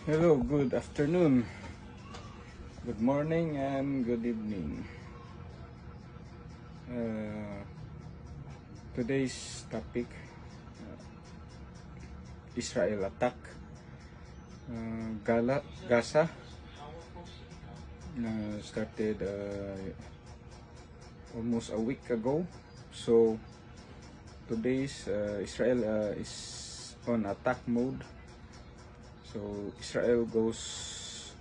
Hello, good afternoon, good morning, and good evening. Uh, Today's topic, Israel attack, Gaza, started almost a week ago. So today's Israel is on attack mode. So Israel goes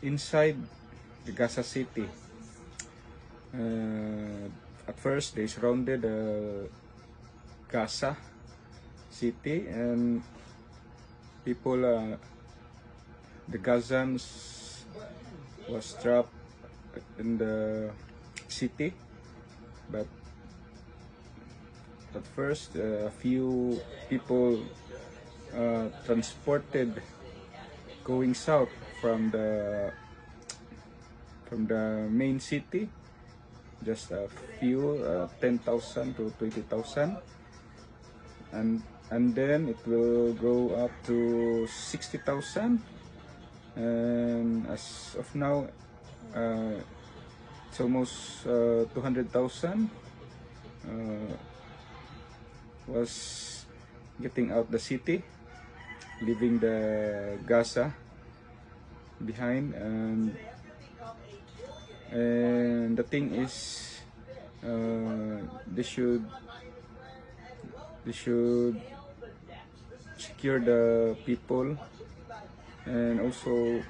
inside the Gaza city. At first, they surrounded Gaza city, and people, the Gazans, was trapped in the city. But at first, a few people transported going south from the main city, just a few, 10,000 to 20,000, and then it will go up to 60,000, and as of now, it's almost 200,000 was getting out the city, leaving the Gaza behind. And the thing is, they should secure the people. And also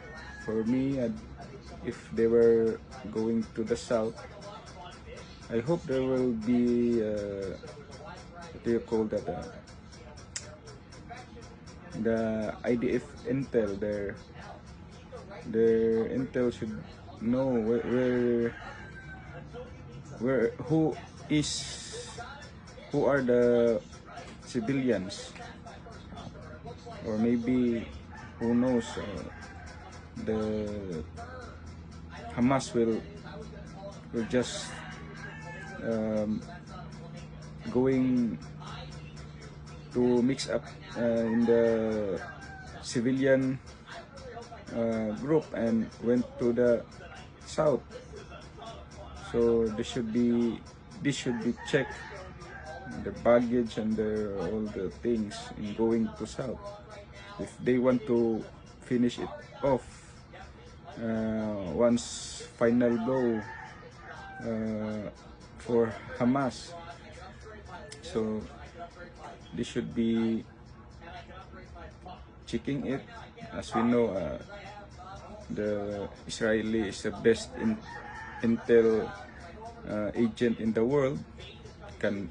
for me, if they were going to the south, I hope there will be what do you call that, the IDF intel. Their intel should know who are the civilians, or maybe, who knows, the Hamas will just going to mix up in the civilian group and went to the south. So this should be checked, the baggage and all the things in going to south, if they want to finish it off once final blow for Hamas. So they should be checking it. As we know, the Israeli is the best intel agent in the world. Can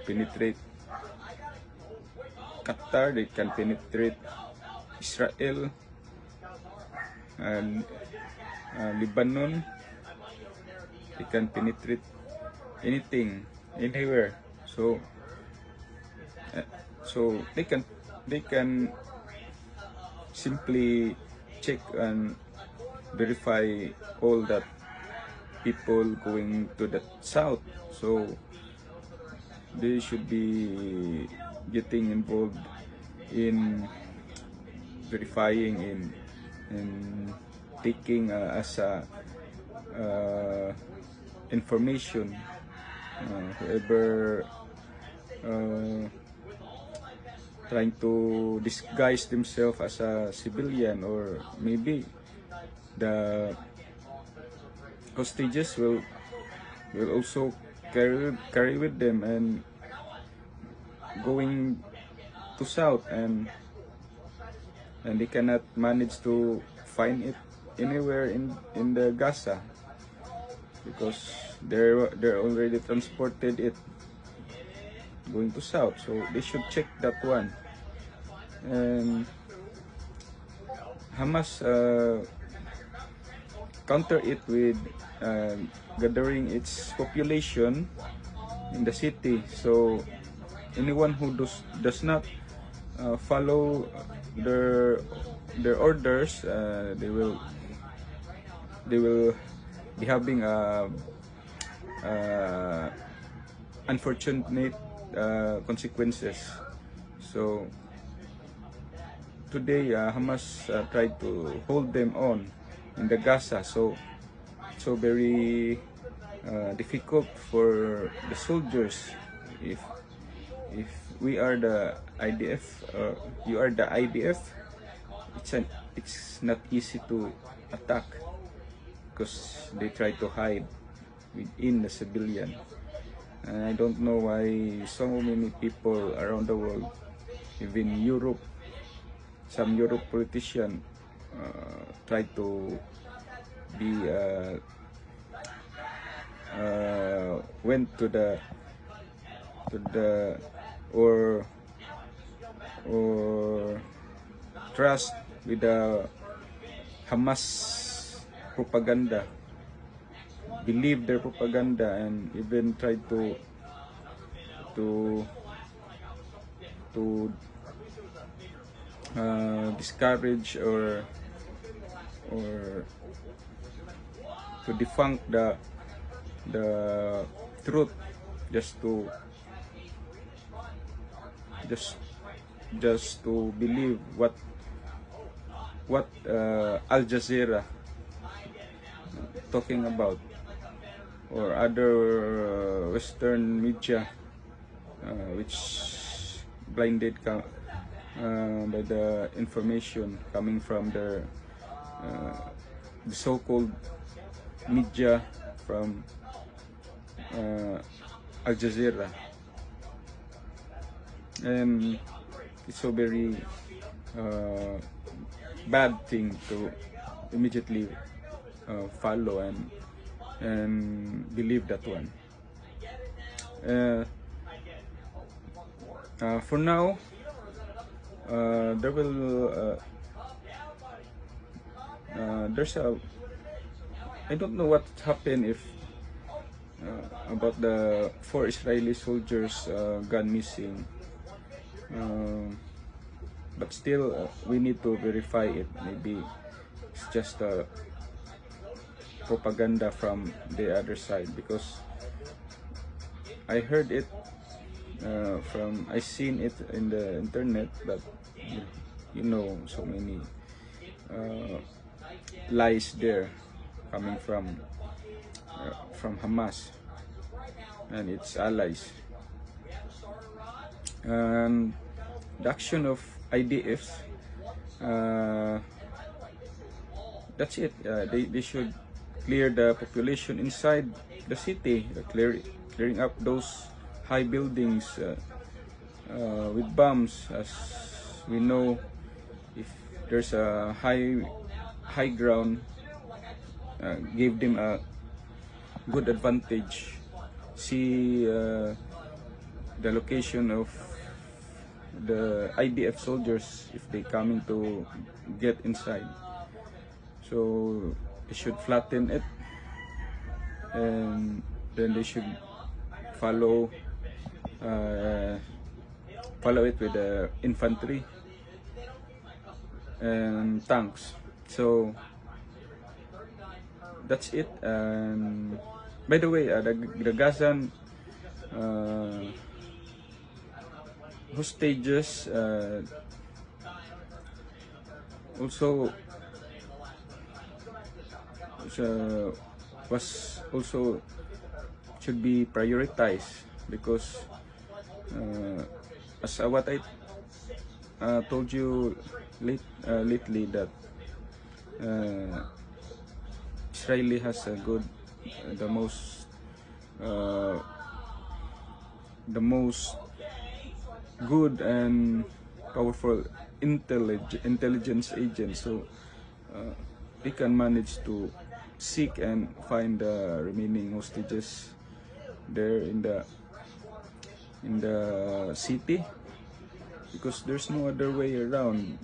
penetrate Qatar, they can penetrate Israel and Lebanon. They can penetrate anything, anywhere. So they can simply check and verify all that people going to the south. So they should be getting involved in verifying, in taking as a information, whoever trying to disguise themselves as a civilian, or maybe the hostages will also carry with them and going to south, and they cannot manage to find it anywhere in the Gaza, because they're already transported it going to south. So they should check that one. And Hamas counter it with gathering its population in the city. So anyone who does not follow their orders, they will be having unfortunate consequences. So today Hamas tried to hold them on in the Gaza, so very difficult for the soldiers. If we are the IDF, you are the IDF, it's not easy to attack because they try to hide within the civilian. And I don't know why so many people around the world, even Europe, some Europe politician try to be went to the or trust with the Hamas propaganda, believe their propaganda, and even try to discourage or to debunk the truth, just to believe what Al Jazeera talking about, or other Western media which blinded by the information coming from the so-called media from Al Jazeera. And it's so very bad thing to immediately follow and believe that one. For now, there will there's a, I don't know what happened if about the 4 Israeli soldiers gone missing, but still we need to verify it. Maybe it's just propaganda from the other side, because I heard it I seen it in the internet, but you know, so many lies there coming from Hamas and its allies. And the action of IDFs, that's it. They should clear the population inside the city, clearing up those high buildings with bombs. As we know, if there's a high ground, give them a good advantage. See the location of the IDF soldiers if they coming to get inside. So they should flatten it, and then they should follow it with the infantry and tanks. So that's it. And by the way, the Gazan hostages also was also should be prioritized, because as what I told you lately, that Israeli has a good the most good and powerful intelligence agents, so they can manage to seek and find the remaining hostages there in the city, because there's no other way around.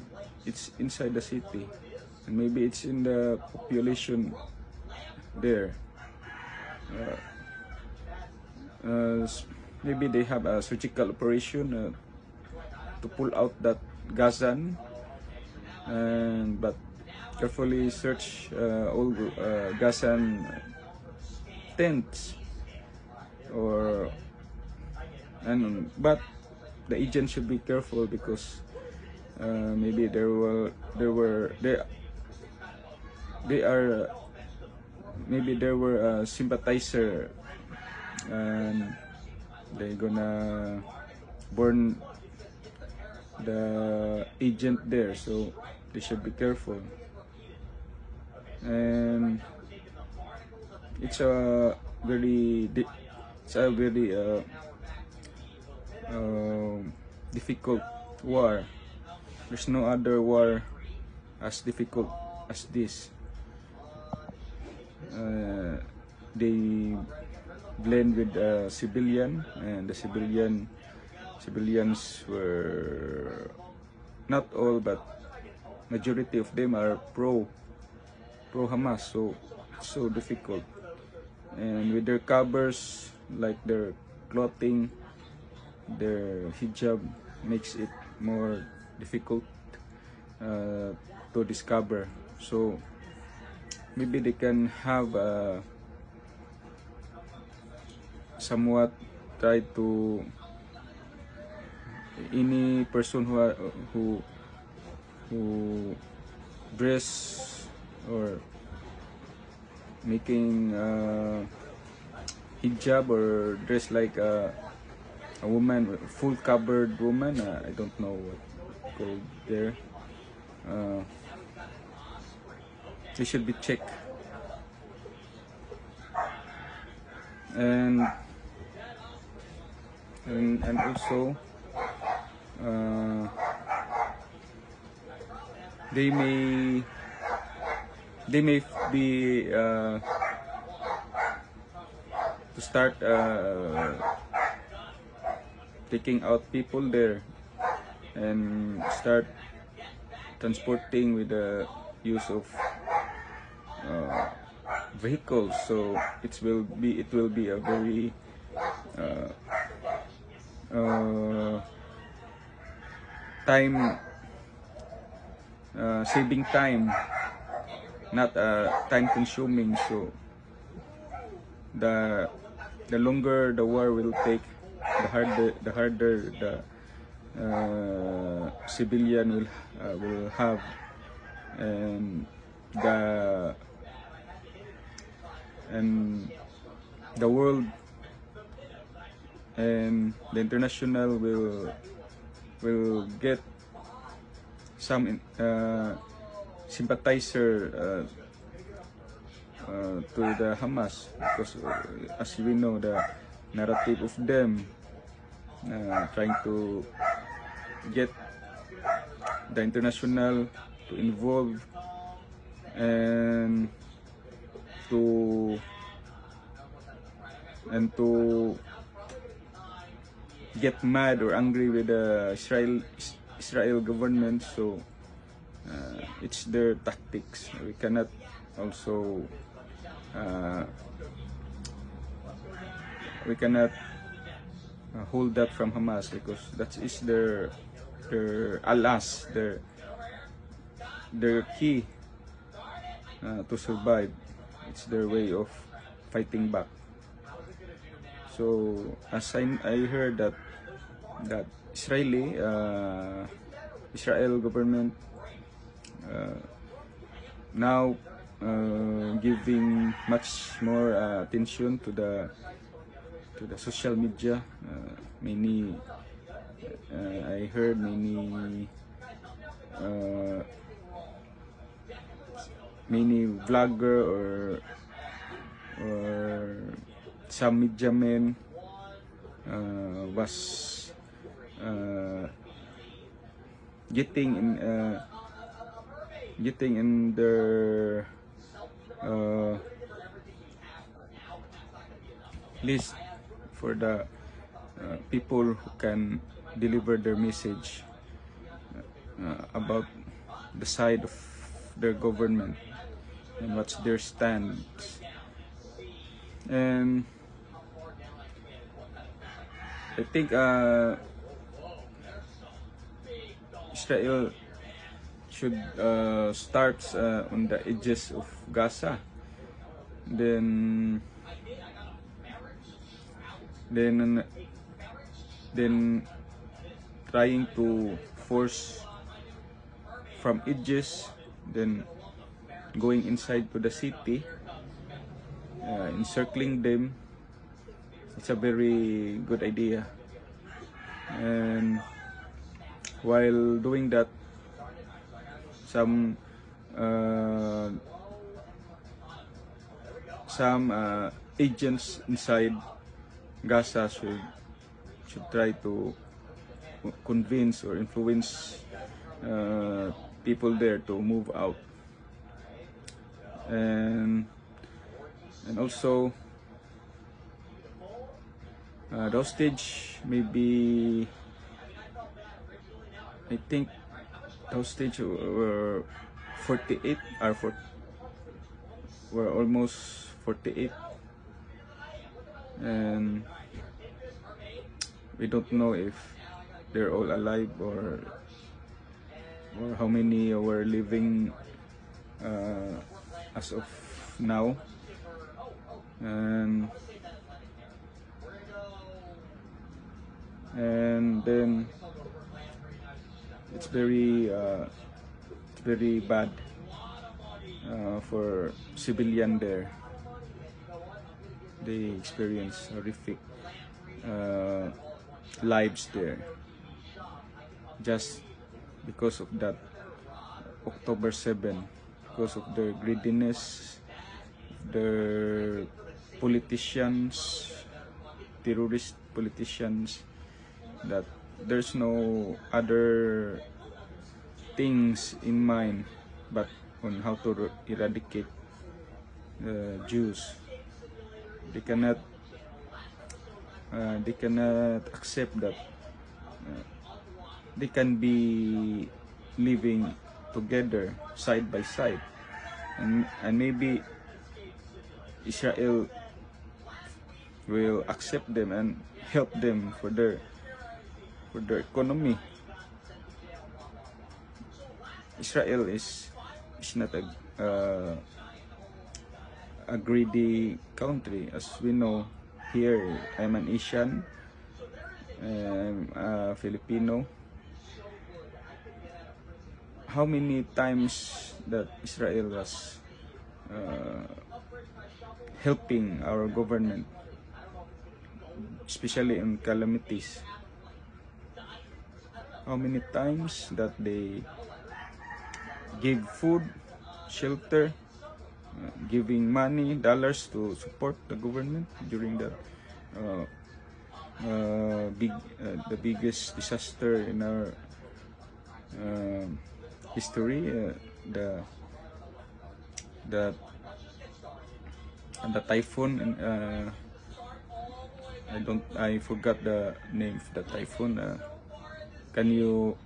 It's inside the city, and maybe it's in the population there. Maybe they have a surgical operation to pull out that Gazan, but carefully search all Gazan tents, but the agent should be careful, because maybe there they are maybe there were a sympathizer, and they gonna burn the agent there, so they should be careful. And it's a very difficult war. There's no other war as difficult as this. They blend with civilian, and the civilians were not all, but majority of them are pro Hamas, so so difficult. And with their covers, like their clothing, their hijab, makes it more difficult to discover. So maybe they can have somewhat try to any person who dress or making hijab or dress like a woman, full covered woman, I don't know what called there, they should be checked. And also they may be to start taking out people there and start transporting with the use of vehicles. So it will be a very time saving time, not time consuming. So the longer the war will take, the harder the civilian will have, and the world and the international will get some sympathizer to the Hamas, because as we know, the narrative of them trying to get the international to involve and to get mad or angry with the Israel government. So it's their tactics. We cannot also hold that from Hamas, because that is their alas, their key to survive. It's their way of fighting back. So as I heard that Israel government now giving much more attention to the social media. Many I heard many vlogger or some media men was getting in their list for the people who can deliver their message about the side of their government and what's their stand. And I think Israel should start on the edges of Gaza, then trying to force from edges, then going inside to the city, encircling them. It's a very good idea. And while doing that, some agents inside Gaza should try to convince or influence people there to move out. And also the hostage, maybe I think the hostage were 48 or were almost 48, and we don't know if they're all alive or how many were living as of now. And then it's very bad for civilian there. They experience horrific lives there just because of that October 7, because of their greediness, their politicians, terrorist politicians, that there's no other things in mind but on how to eradicate Jews. They cannot accept that they can be living together side by side, and maybe Israel will accept them and help them for their economy. Israel is not a greedy country. As we know, here I'm an Asian, I'm a Filipino. How many times that Israel was helping our government, especially in calamities? How many times that they give food, shelter, giving money, dollars to support the government during the biggest disaster in our history, the typhoon. I forgot the name of the typhoon. Can you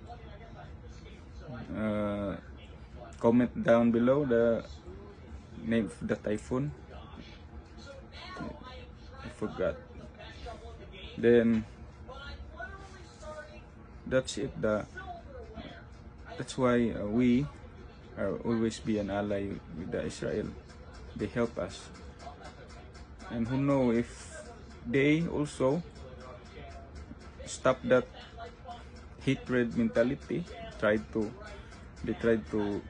comment down below the name of the typhoon? I forgot. Then that's it. That's why we are always be an ally with the Israel. They help us, and who know if they also stop that hatred mentality. They tried to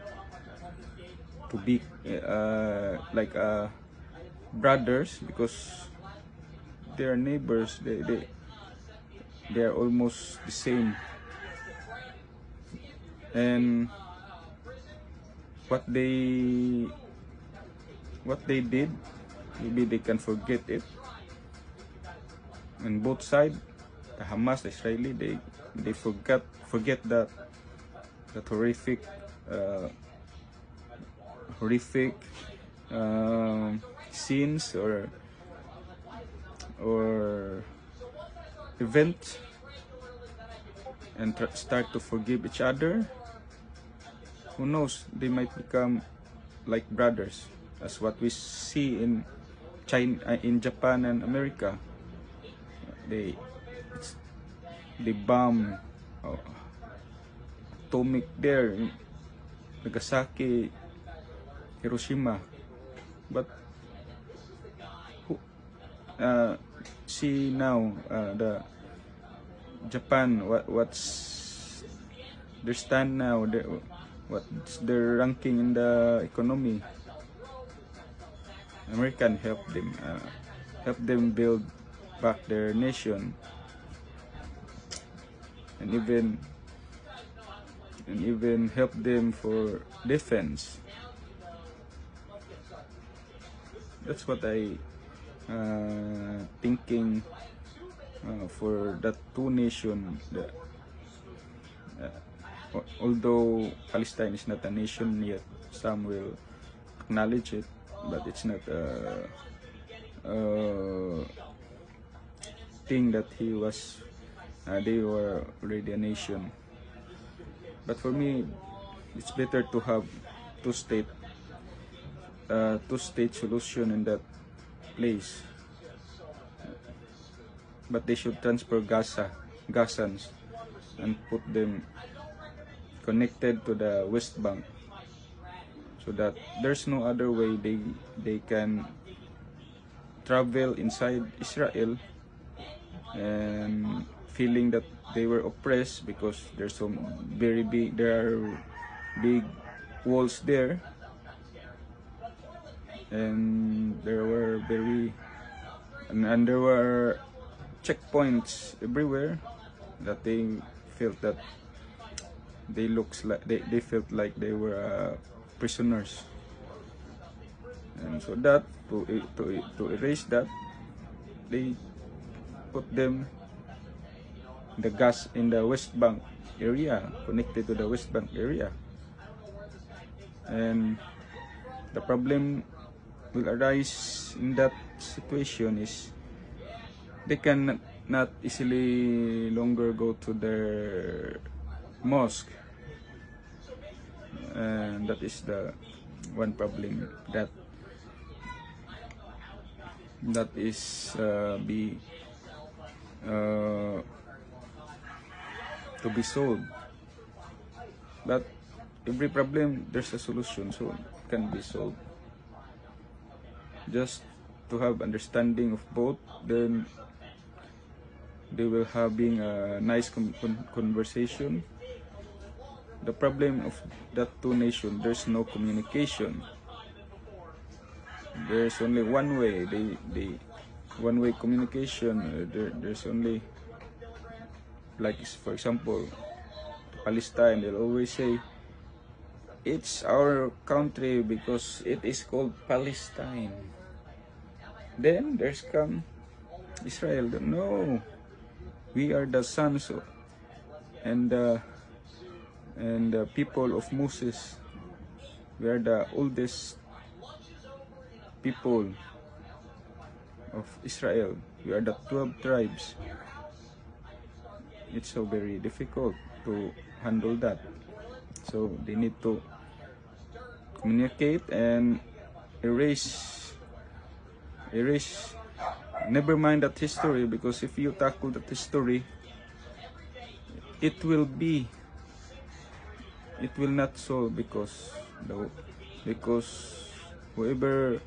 be like brothers, because they are neighbors. They are almost the same. And what they did, maybe they can forget it. And both sides, the Hamas, the Israeli, they forget that horrific scenes or event, and start to forgive each other. Who knows, they might become like brothers, as what we see in China, in Japan and America. They bomb atomic there in Nagasaki, Hiroshima. But see now, the Japan, what's their stand now? what's their ranking in the economy. American help them build back their nation, and even help them for defense. That's what I thinking for that two nation. Although Palestine is not a nation yet, some will acknowledge it, but it's not a thing that they were already a nation. But for me, it's better to have two-state solution in that place. But they should transfer Gazans and put them connected to the West Bank, so that there's no other way they can travel inside Israel and feeling that they were oppressed, because there are big walls there, and there were checkpoints everywhere that they felt that they felt like they were prisoners. And so that to erase that, they put them in the West Bank area, connected to the West Bank area. And the problem will arise in that situation is they can not easily longer go to their mosque, and that is the one problem that is to be solved. But every problem, there's a solution, so it can be solved. Just to have understanding of both, then they will having a nice conversation. The problem of that two nations, there's no communication. There's only one way. One-way communication. There's only, like for example, Palestine. They'll always say, "It's our country because it is called Palestine." Then there's come Israel. No, we are the sons and the people of Moses. We are the oldest people of Israel. We are the 12 tribes. It's so very difficult to handle that. So they need to communicate and erase. Never mind that history, because if you tackle that history, it will not solve, because whoever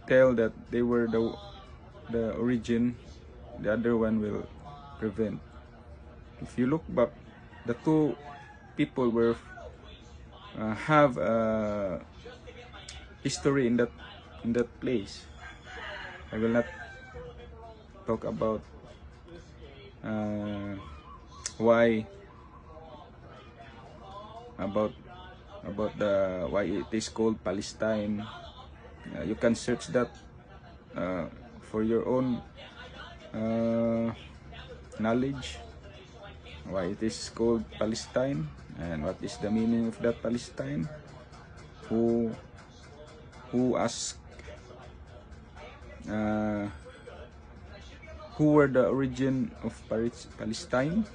tell that they were the origin, the other one will prevent. If you look back, the two people were have a history in that place. I will not talk about why it is called Palestine. You can search that for your own knowledge, why it is called Palestine and what is the meaning of that Palestine. Who asked who were the origin of Palestine,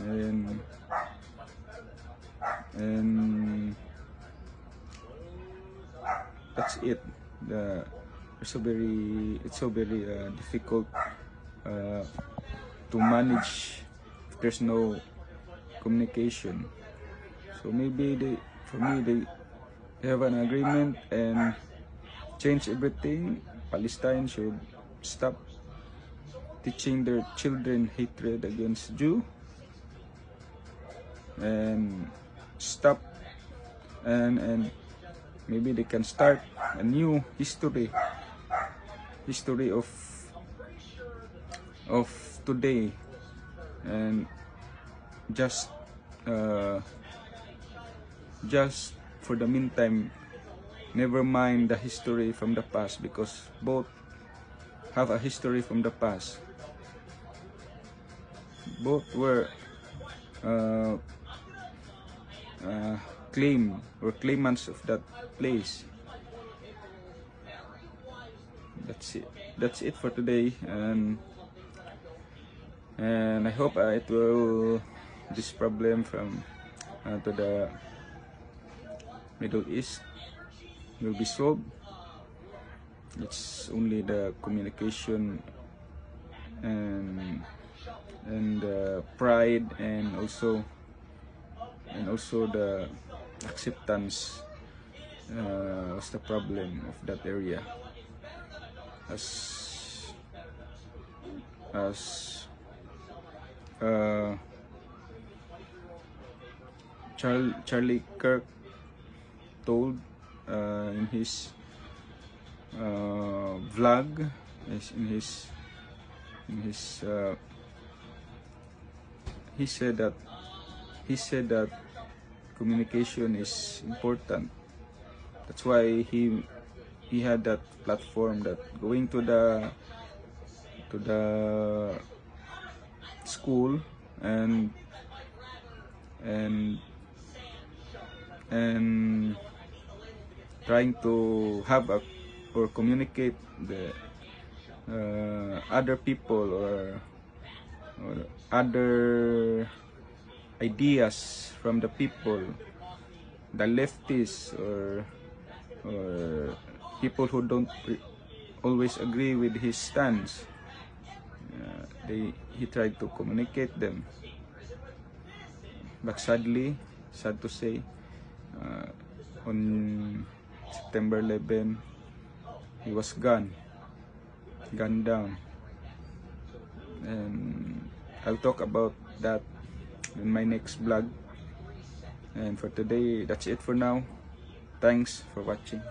and that's it. It's so very difficult to manage if there's no communication. So maybe they have an agreement and change everything. Palestine should stop teaching their children hatred against Jew, and stop, and maybe they can start a new history of today, and just for the meantime, never mind the history from the past, because both have a history from the past. Both were claimants of that place. That's it for today, and I hope this problem from to the Middle East will be solved. It's only the communication and pride, and also the acceptance was the problem of that area. As Charlie Kirk told in his vlog, he said that communication is important. That's why he had that platform, that going to the school and trying to have or communicate the other people or other ideas from the people, the leftists or people who don't always agree with his stance. He tried to communicate them, but sad to say, on September 11, he was gunned down. And I'll talk about that in my next vlog. And for today, that's it for now. Thanks for watching.